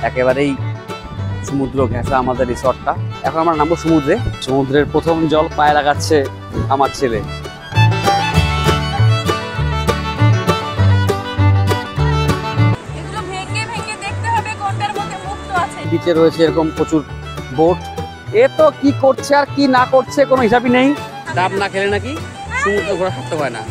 একেবারেই সমুদ্র ঘেঁষা আমাদের রিসর্টটা। এখন আমরা নামবো সমুদ্রে। সমুদ্রের প্রথম জল পায়ে লাগাচ্ছে আমার ছেলে। বিচে রয়েছে এরকম প্রচুর বোট। এ তো কি করছে আর কি না করছে কোনো হিসাবই নেই। ডাব না খেলে নাকি সমুদ্র ঘোরা থাকতে পারে না।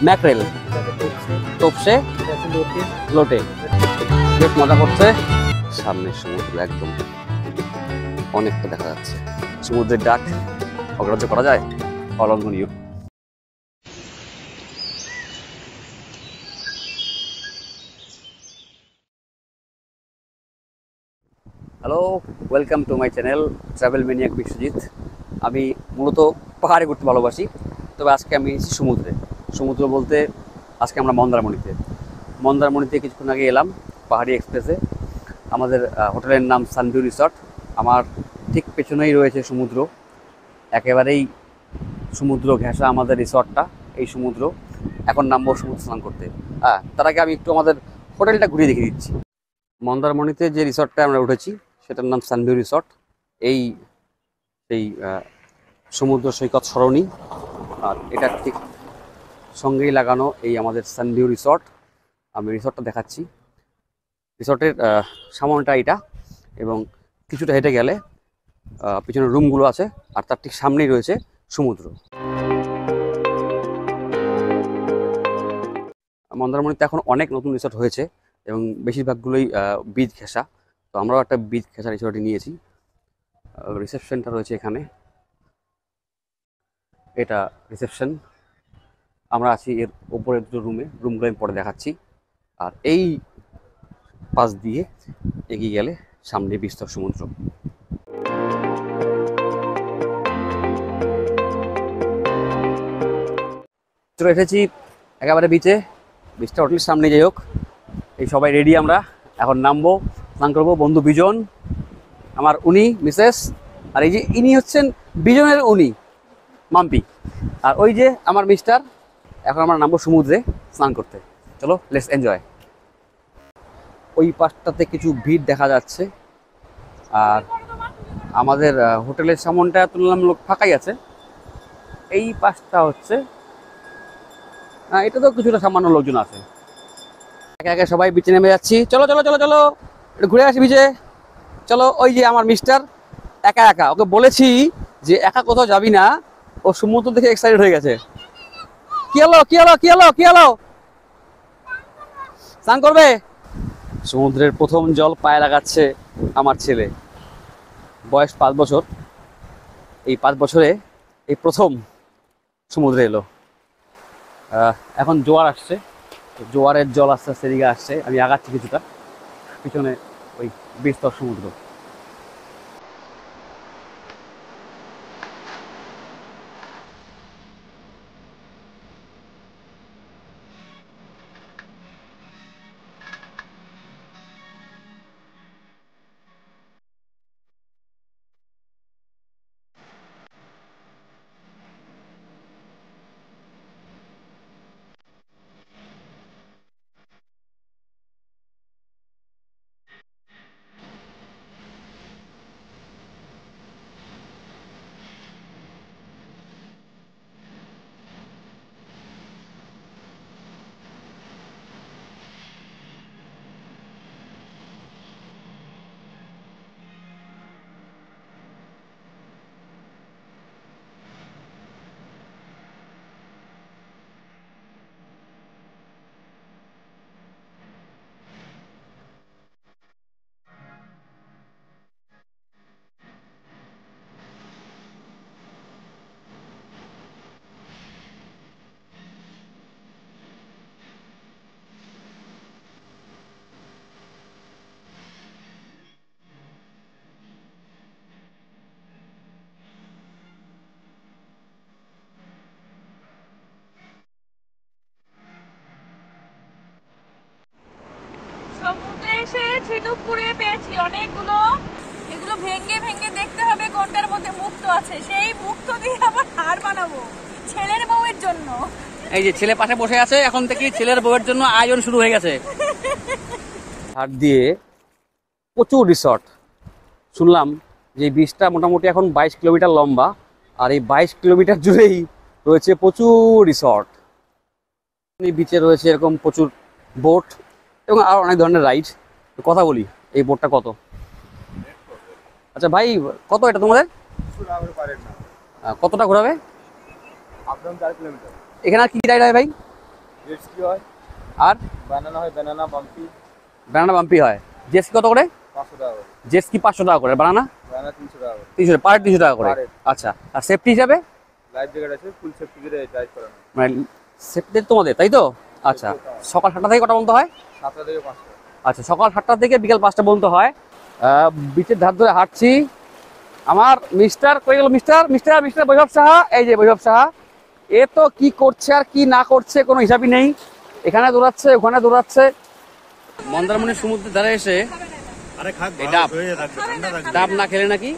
ম্যাকরেল, তোপসে, লোটে, বেশ মজা করছে। সামনে সমুদ্র একদম অনেকটা দেখা যাচ্ছে। সমুদ্রের ডাক অগ্রাহ্য করা যায়? অলঙ্ঘনীয়। Hello, welcome to my channel travel maniac Biswajit. আমি মূলত পাহাড়ে ঘুরতে ভালোবাসি, তবে আজকে আমি এসেছি সমুদ্রে। সমুদ্র বলতে আজকে আমরা মন্দারমণিতে কিছুক্ষণ আগে এলাম পাহাড়ি এক্সপ্রেসে। আমাদের হোটেলের নাম সানভিউ রিসর্ট। আমার ঠিক পেছনেই রয়েছে সমুদ্র, একেবারেই সমুদ্র ঘেঁষা আমাদের রিসর্টটা। এই সমুদ্র এখন নামবো সমুদ্র স্নান করতে। তার আগে আমি একটু আমাদের হোটেলটা ঘুরিয়ে দেখিয়ে দিচ্ছি। মন্দারমণিতে যে রিসর্টটা আমরা উঠেছি সেটার নাম সানভিউ রিসর্ট। এই সমুদ্র সৈকত সরণি, আর এটা ঠিক সঙ্গেই লাগানো এই আমাদের সানভিউ রিসর্ট। আমি রিসর্টটা দেখাচ্ছি। রিসর্টের সামনেটা এটা, এবং কিছুটা হেঁটে গেলে পিছনে রুমগুলো আছে, আর তার ঠিক সামনেই রয়েছে সমুদ্র। মন্দারমণিতে এখন অনেক নতুন রিসর্ট হয়েছে এবং বেশিরভাগগুলোই বীজ ঘেঁষা। তো আমরাও একটা বীজ ঘেঁষা রিসর্টে নিয়েছি। রিসেপশনটা রয়েছে এখানে, এটা রিসেপশন। আমরা আছি এর ওপরে দুটো রুমগুলো আমি পরে দেখাচ্ছি। আর এই পাশ দিয়ে এগিয়ে গেলে সামনে বিস্তর সমুদ্র। চলে এসেছি একেবারে বিচটা হোটেলের সামনে। যাই হোক, এই সবাই রেডি, আমরা এখন নামবো, স্নান করবো। বন্ধু বিজন আমার, উনি মিসেস, আর এই যে ইনি হচ্ছেন বিজনের উনি মাম্পি, আর ওই যে আমার মিস্টার। এখন আমরা নামবো সমুদ্রে স্নান করতে। চলো, লেটস এনজয়। ওই পাশটাতে কিছু ভিড় দেখা যাচ্ছে, আর আমাদের হোটেলের সামনটা তুলনামূলক ফাঁকাই আছে। এই পাশটা হচ্ছে, এটা তো কিছুটা সামান্য লোকজন আছে। একে একে সবাই বিচে নেমে যাচ্ছি। চলো চলো চলো চলো, একটু ঘুরে আসি বিচে। চলো, ওই যে আমার মিস্টার একা একা, ওকে বলেছি যে একা কোথাও যাবি না, ও সমুদ্র দেখে এক্সাইটেড হয়ে গেছে। কি হলো কি হলো কি হলো কি হলো, স্নান করবে? সমুদ্রের প্রথম জল পায়ে লাগাচ্ছে আমার ছেলে। বয়স 5 বছর। এই 5 বছরে এই প্রথম সমুদ্রে এলো। এখন জোয়ার আসছে, জোয়ারের জল আস্তে আস্তে এদিকে আসছে। আমি আগাচ্ছি কিছুটা, পিছনে ওই বিস্তর সমুদ্র। সমুদ্রে এসে ঝিনুক কুড়িয়ে পেয়েছি অনেকগুলো। এগুলো ভেঙে ভেঙে দেখতে হবে কোনটার মধ্যে মুক্তো আছে। সেই মুক্তো দিয়ে আবার হার বানাবো ছেলের বউয়ের জন্য। এই যে ছেলে পাশে বসে আছে, এখন থেকে ছেলের বউয়ের জন্য আয়োজন শুরু হয়ে গেছে। হাট দিয়ে প্রচুর রিসর্ট, শুনলাম যে বীজটা মোটামুটি এখন 22 কিলোমিটার লম্বা, আর এই 22 কিলোমিটার জুড়েই রয়েছে প্রচুর রিসর্ট। এই বিচে রয়েছে এরকম প্রচুর বোট এবং আরো অনেক ধরনের রাইড। কথা বলি, এই বোটটা কত? আচ্ছা ভাই, কত এটা তোমাদের? কতটা ঘোরাবে? এখানে আর কি রাইড হয় ভাই? আর বানানা বাম্পি হয়। জেটস্কি কত করে? জেটস্কি 500 টাকা করে, বানানা 300, পার 300 টাকা করে। আচ্ছা, আর সেফটি হিসাবে মানে সেফটি তোমাদের, তাই তো? আচ্ছা, সকাল 7টা থেকে কটা পর্যন্ত হয়? আচ্ছা, সকাল 7টা থেকে বিকাল 5টা পর্যন্ত হয়। বিচের ধার ধরে হাঁটছি। আমার মিস্টার কই গেল? মিস্টার মিস্টার মিস্টার বৈভব সাহা, এই যে বৈভব সাহা, এ তো কি করছে আর কি না করছে কোনো হিসাবই নেই। এখানে দৌড়াচ্ছে, ওখানে দৌড়াচ্ছে। মন্দারমণির সমুদ্রের ধারে এসে ডাব না খেলে নাকি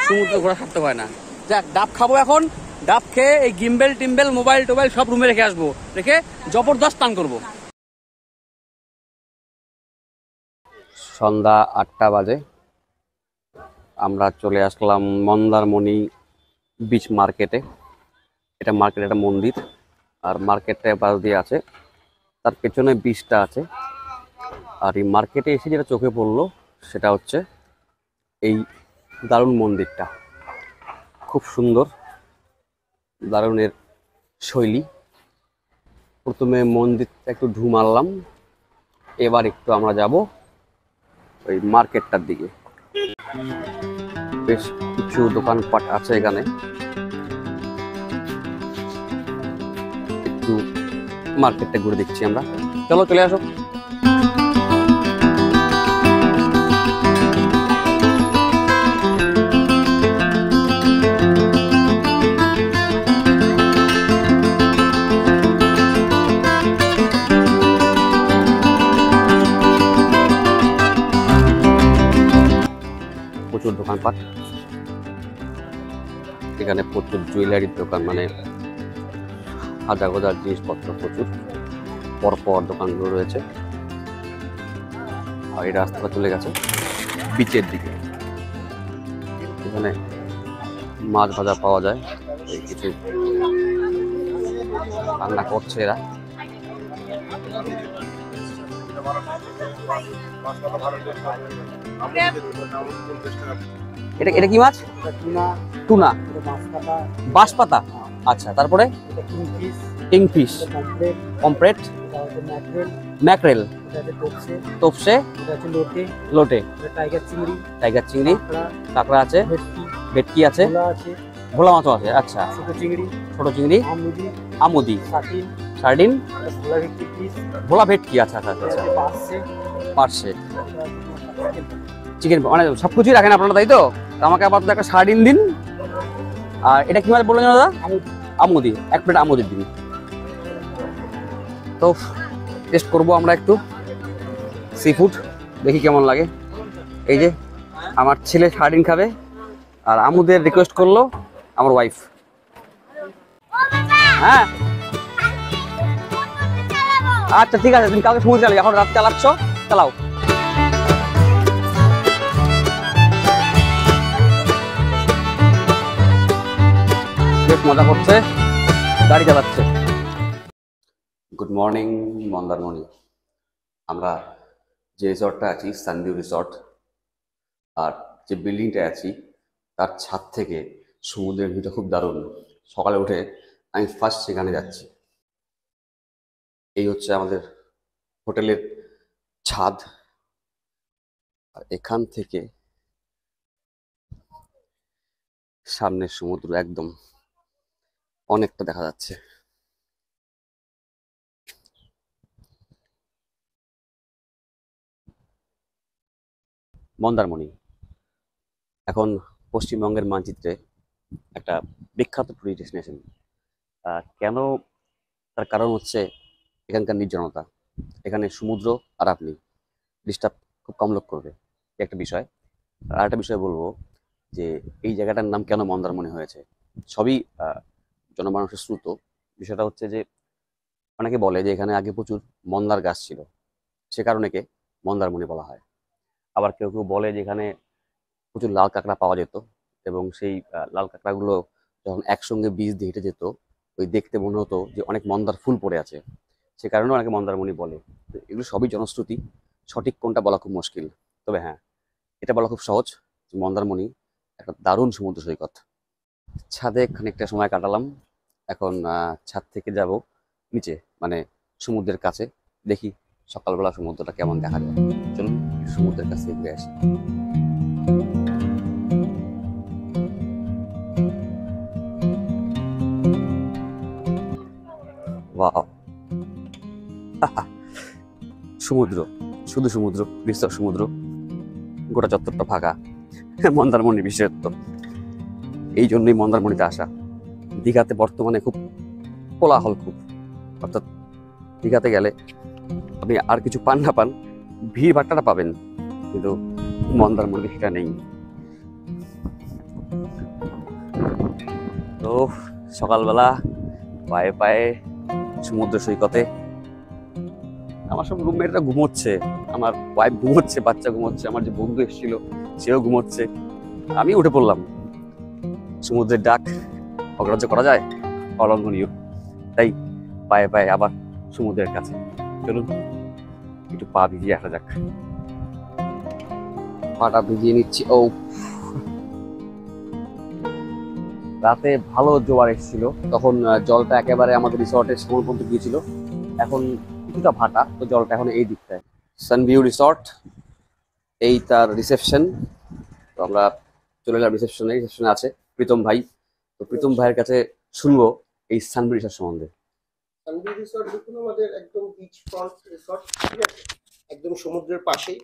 সমুদ্র ঘোরা সারতে হয় না। যাক, ডাব খাবো এখন। ডাব খেয়ে এই গিম্বেল টিম্বেল মোবাইল টোবাইল সব রুমে রেখে আসবো, রেখে জবরদস্ত টান করবো। সন্ধ্যা 8টা বাজে, আমরা চলে আসলাম মন্দারমণি বিচ মার্কেটে। এটা মার্কেট, একটা মন্দির, আর মার্কেটটা পাশ দিয়ে আছে, তার পেছনে বিচটা আছে। আর এই মার্কেটে এসে যেটা চোখে পড়লো সেটা হচ্ছে এই দারুণ মন্দিরটা। খুব সুন্দর, দারুণের শৈলী। প্রথমে মন্দিরটা একটু ঢু মারলাম, এবার একটু আমরা যাব ওই মার্কেটটার দিকে। বেশ কিছু দোকানপাট আছে এখানে, একটু মার্কেটটা ঘুরে দেখছি আমরা। চলো, চলে আসো। প্রচুর দোকানপাট এখানে, প্রচুর জুয়েলারির দোকান, মানে হাজার হাজার জিনিসপত্র প্রচুর পরপর দোকানগুলো রয়েছে। আর এই রাস্তাটা চলে গেছে বিচের দিকে। এখানে মাছ ভাজা পাওয়া যায়, এই কিছু রান্না করছে এরা। এটা এটা কি মাছ? টুনা, বাঁশপাতা। আচ্ছা, তারপরে কিংফিশ, পমফ্রেট, ম্যাকরেল, তোপসে, লোটে, টাইগার চিংড়ি, কাঁকড়া আছে, ভেটকি আছে, ভোলা মাছও আছে। আচ্ছা, ছোট চিংড়ি, আমুদি, সার্ডিন, ভোলা ভেটকি। আচ্ছা আচ্ছা আচ্ছা, পার্সে, চিকেন, মানে সব কিছুই রাখেন আপনারা, তাই তো? আমাকে আপাতত একটা সার্ডিন দিন। আর এটা কি মাছ বললেন দাদা? আমুদি, 1 প্লেট আমুদির দিন। তো টেস্ট করবো আমরা একটু সি ফুড, দেখি কেমন লাগে। এই যে আমার ছেলে সার্ডিন খাবে, আর আমুদের রিকোয়েস্ট করলো আমার ওয়াইফ। হ্যাঁ, আচ্ছা ঠিক আছে, তুমি কালকে সমুদ্রে চালাবে, এখন রাত চালাচ্ছ, চালাও। বেশ মজা করছে, গাড়ি চালাচ্ছে। Good morning Mandarmani. আমরা যে রিসর্টটা আছি সানভিউ রিসর্ট, আর যে বিল্ডিংটা আছি তার ছাদ থেকে সমুদ্রের ভিউটা খুব দারুণ। সকালে উঠে আমি ফার্স্ট সেখানে যাচ্ছি। এই হচ্ছে আমাদের হোটেলের ছাদ, আর এখান থেকে সামনের সমুদ্র একদম অনেকটা দেখা যাচ্ছে। মন্দারমণি এখন পশ্চিমবঙ্গের মানচিত্রে একটা বিখ্যাত টুরিস্ট ডেস্টিনেশন। কেন? তার কারণ হচ্ছে এখানকার নির্জনতা। এখানে সমুদ্র আর আপনি, ডিস্টার্ব খুব কম লোক করবে, একটা বিষয়। আর একটা বিষয় বলবো যে এই জায়গাটার নাম কেন মন্দারমণি হয়েছে, সবই জনমানুষের শ্রুত। বিষয়টা হচ্ছে যে অনেকে বলে যে এখানে আগে প্রচুর মন্দার গাছ ছিল, সে কারণে একে মন্দারমণি বলা হয়। আবার কেউ কেউ বলে যে এখানে প্রচুর লাল কাঁকড়া পাওয়া যেত, এবং সেই লাল কাঁকড়াগুলো যখন একসঙ্গে বীজ দিয়ে হেঁটে যেত, ওই দেখতে মনে হতো যে অনেক মন্দার ফুল পড়ে আছে, সে কারণে অনেকে মন্দারমণি বলে। তো এগুলো সবই জনশ্রুতি, সঠিক কোনটা বলা খুব মুশকিল। তবে হ্যাঁ, এটা বলা খুব সহজ যে মন্দারমণি একটা দারুণ সমুদ্র সৈকত। ছাদে খানিকটা সময় কাটালাম, এখন ছাদ থেকে যাব নিচে, মানে সমুদ্রের কাছে। দেখি সকালবেলা সমুদ্রটা কেমন দেখা যায়। চলুন সমুদ্রের কাছে ঘুরে আসি। ওয়াও, সমুদ্র, শুধু সমুদ্র, বিস্তর সমুদ্র, গোটা চত্বরটা ফাঁকা। মন্দারমণি বিশেষত্ব, এই জন্যই মন্দারমণিতে আসা। দীঘাতে বর্তমানে খুব কোলাহল, খুব, অর্থাৎ দীঘাতে গেলে আপনি আর কিছু পান না পান, ভিড় ভাট্টাটা পাবেন, কিন্তু মন্দারমণি সেটা নেই। তো সকালবেলা পায়ে পায়ে সমুদ্র সৈকতে, আমার সব রুমমেটরা ঘুমোচ্ছে, আমার ওয়াইফ ঘুমোচ্ছে, বাচ্চা ঘুমোচ্ছে, আমার যে বন্ধু এসেছিল সেও ঘুমোচ্ছে, আমি উঠে পড়লাম। সমুদ্রের ডাক অগ্রাহ্য করা যায়? অলঙ্ঘনীয়। তাই পায়ে পায়ে আবার সমুদ্রের কাছে। চলুন একটু পা ভিজিয়ে আসা যাক। পাটা ভিজিয়ে নিচ্ছি। ও, রাতে ভালো জোয়ার এসেছিল, তখন জলটা একেবারে আমাদের রিসর্টের সামনে পর্যন্ত গিয়েছিল। এখন কিছুটা ভাটা, তো জলটা এখন এই দিকটায়। সানভিউ রিসর্ট, এই তার রিসেপশন। তো আমরা চলে এলাম রিসেপশনে। রিসেপশনে আছে প্রীতম ভাই। তো প্রীতম ভাইয়ের কাছে শুনবো এই সানভিউ রিসর্ট সম্বন্ধে। সানভিউ রিসর্ট দেখুন, আমাদের একদম বিচ ফ্রন্ট রিসর্ট, ঠিক আছে, একদম সমুদ্রের পাশেই।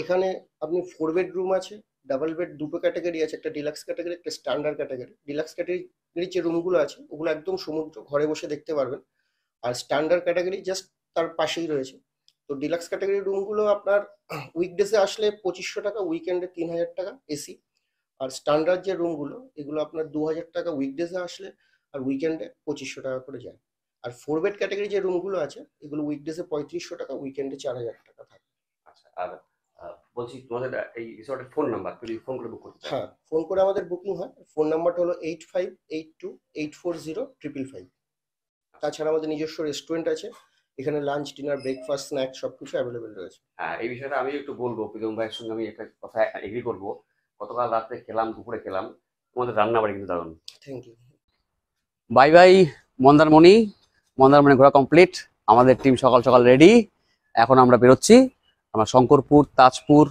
এখানে আপনি 4 বেডরুম আছে, ডাবল বেড, দুটো ক্যাটাগরি আছে, একটা ডিলাক্স ক্যাটাগরি, একটা স্ট্যান্ডার্ড ক্যাটাগরি। ডিলাক্স ক্যাটাগরির যে রুমগুলো আছে ওগুলো একদম সমুদ্র, ঘরে বসে দেখতে পারবেন। আর স্ট্যান্ডার্ড ক্যাটাগরি জাস্ট তার পাশেই রয়েছে। তো ডিলাক্স ক্যাটাগরির রুমগুলো আপনার উইকডেসে আসলে 2500 টাকা, উইকেন্ডে 3000 টাকা এসি। আর স্ট্যান্ডার্ড যে রুমগুলো এগুলো আপনার 2000 টাকা উইকডেসে আসলে, আর উইকেন্ডে 2500 টাকা করে যায়। আর 4 বেড ক্যাটাগরি যে রুমগুলো আছে এগুলো উইকডেসে 3500 টাকা, উইকেন্ডে 4000 টাকা থাকে। আচ্ছা, আর বলছি তোমাদের এই রিসর্টের ফোন নাম্বার, যদি ফোন করে বুক করতে চাই? হ্যাঁ, ফোন করে আমাদের বুকিং হয়। ফোন নাম্বারটা হলো 8582840555। তাছাড়া আমাদের নিজস্ব রেস্টুরেন্ট আছে, এখানে লাঞ্চ, ডিনার, ব্রেকফাস্ট, স্ন্যাক্স সবকিছু অ্যাভেলেবেল রয়েছে। হ্যাঁ, এই বিষয়টা আমি একটু বলবো। প্রীতম ভাইয়ের সঙ্গে আমি একটা কথা এগ্রি করবো। গতকাল রাতে খেলাম, দুপুরে খেলাম, তোমাদের রান্না বাড়ি কিন্তু দারুণ। Thank you. Bye bye Mandarmani. Mandarmani ঘোরা কমপ্লিট, আমাদের টিম সকাল সকাল রেডি। এখন আমরা বেরোচ্ছি। আমরা শঙ্করপুর, তাজপুর,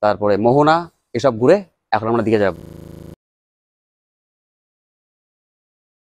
তারপরে মোহনা এসব ঘুরে এখন আমরা দিঘা যাব।